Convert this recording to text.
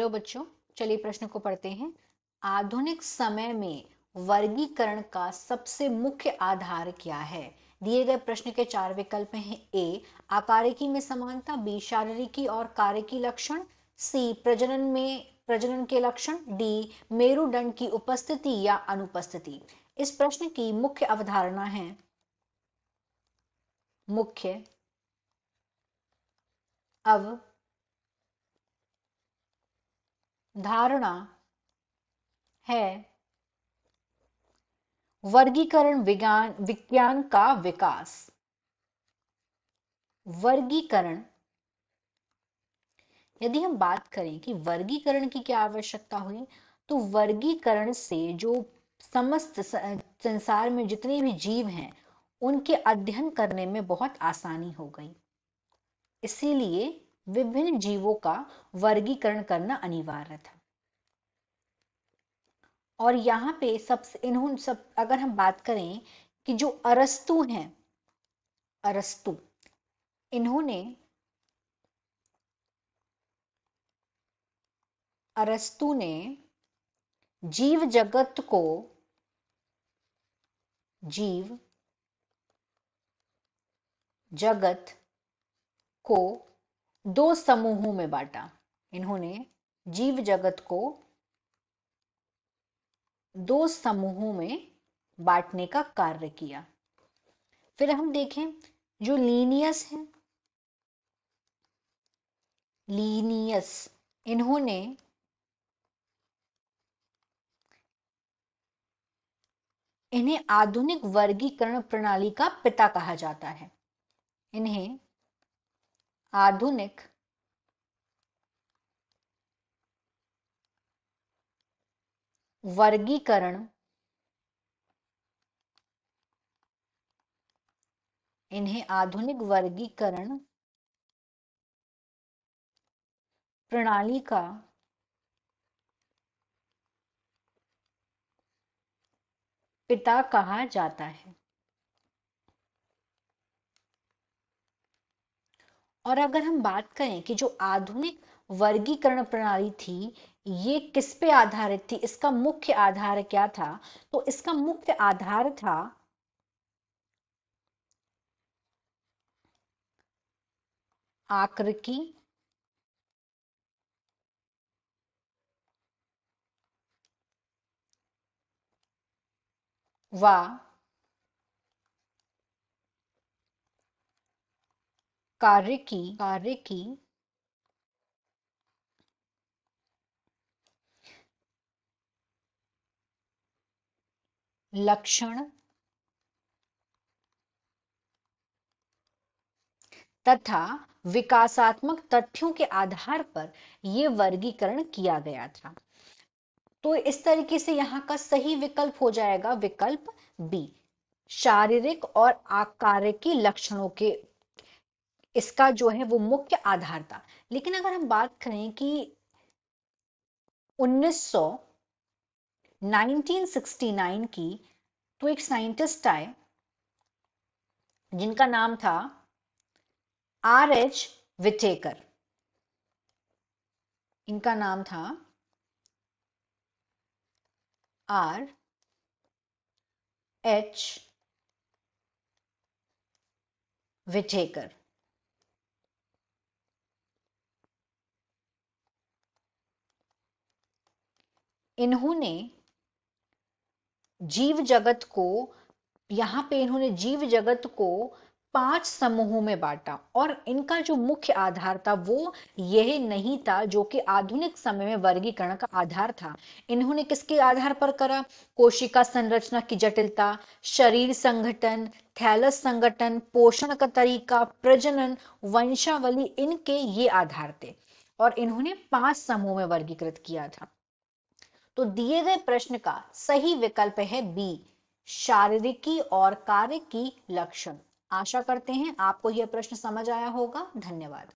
Hello बच्चों, चलिए प्रश्न को पढ़ते हैं। आधुनिक समय में वर्गीकरण का सबसे मुख्य आधार क्या है? दिए गए प्रश्न के चार विकल्प हैं। ए आकारिकी में समानता, बी शारीरिकी और कार्यकी लक्षण, सी प्रजनन के लक्षण, डी मेरुदंड की उपस्थिति या अनुपस्थिति। इस प्रश्न की मुख्य अवधारणा है, मुख्य अवधारणा है वर्गीकरण विज्ञान का विकास। वर्गीकरण, यदि हम बात करें कि वर्गीकरण की क्या आवश्यकता हुई, तो वर्गीकरण से जो समस्त संसार में जितने भी जीव हैं उनके अध्ययन करने में बहुत आसानी हो गई। इसीलिए विभिन्न जीवों का वर्गीकरण करना अनिवार्य था। और यहाँ पे अगर हम बात करें कि जो अरस्तु हैं, अरस्तु ने जीव जगत को दो समूहों में बांटा। इन्होंने जीव जगत को दो समूहों में बांटने का कार्य किया। फिर हम देखें जो लीनियस है, इन्हें आधुनिक वर्गीकरण प्रणाली का पिता कहा जाता है। इन्हें आधुनिक वर्गीकरण प्रणाली का पिता कहा जाता है। और अगर हम बात करें कि जो आधुनिक वर्गीकरण प्रणाली थी, ये किस पे आधारित थी, इसका मुख्य आधार क्या था, तो इसका मुख्य आधार था आकृति व कार्य की लक्षण तथा विकासात्मक तथ्यों के आधार पर यह वर्गीकरण किया गया था। तो इस तरीके से यहां का सही विकल्प हो जाएगा विकल्प बी, शारीरिक और आकारिकी लक्षणों के इसका जो है वो मुख्य आधार था। लेकिन अगर हम बात करें कि 1969 की, तो एक साइंटिस्ट आए जिनका नाम था R.H. विटेकर। इनका नाम था R.H. विटेकर। इन्होंने जीव जगत को 5 समूहों में बांटा और इनका जो मुख्य आधार था वो यह नहीं था जो कि आधुनिक समय में वर्गीकरण का आधार था। इन्होंने किसके आधार पर करा? कोशिका संरचना की जटिलता, शरीर संगठन, थैलस संगठन, पोषण का तरीका, प्रजनन, वंशावली, इनके ये आधार थे और इन्होंने 5 समूह में वर्गीकृत किया था। तो दिए गए प्रश्न का सही विकल्प है बी, शारीरिकी और कार्यकी लक्षण। आशा करते हैं आपको यह प्रश्न समझ आया होगा। धन्यवाद।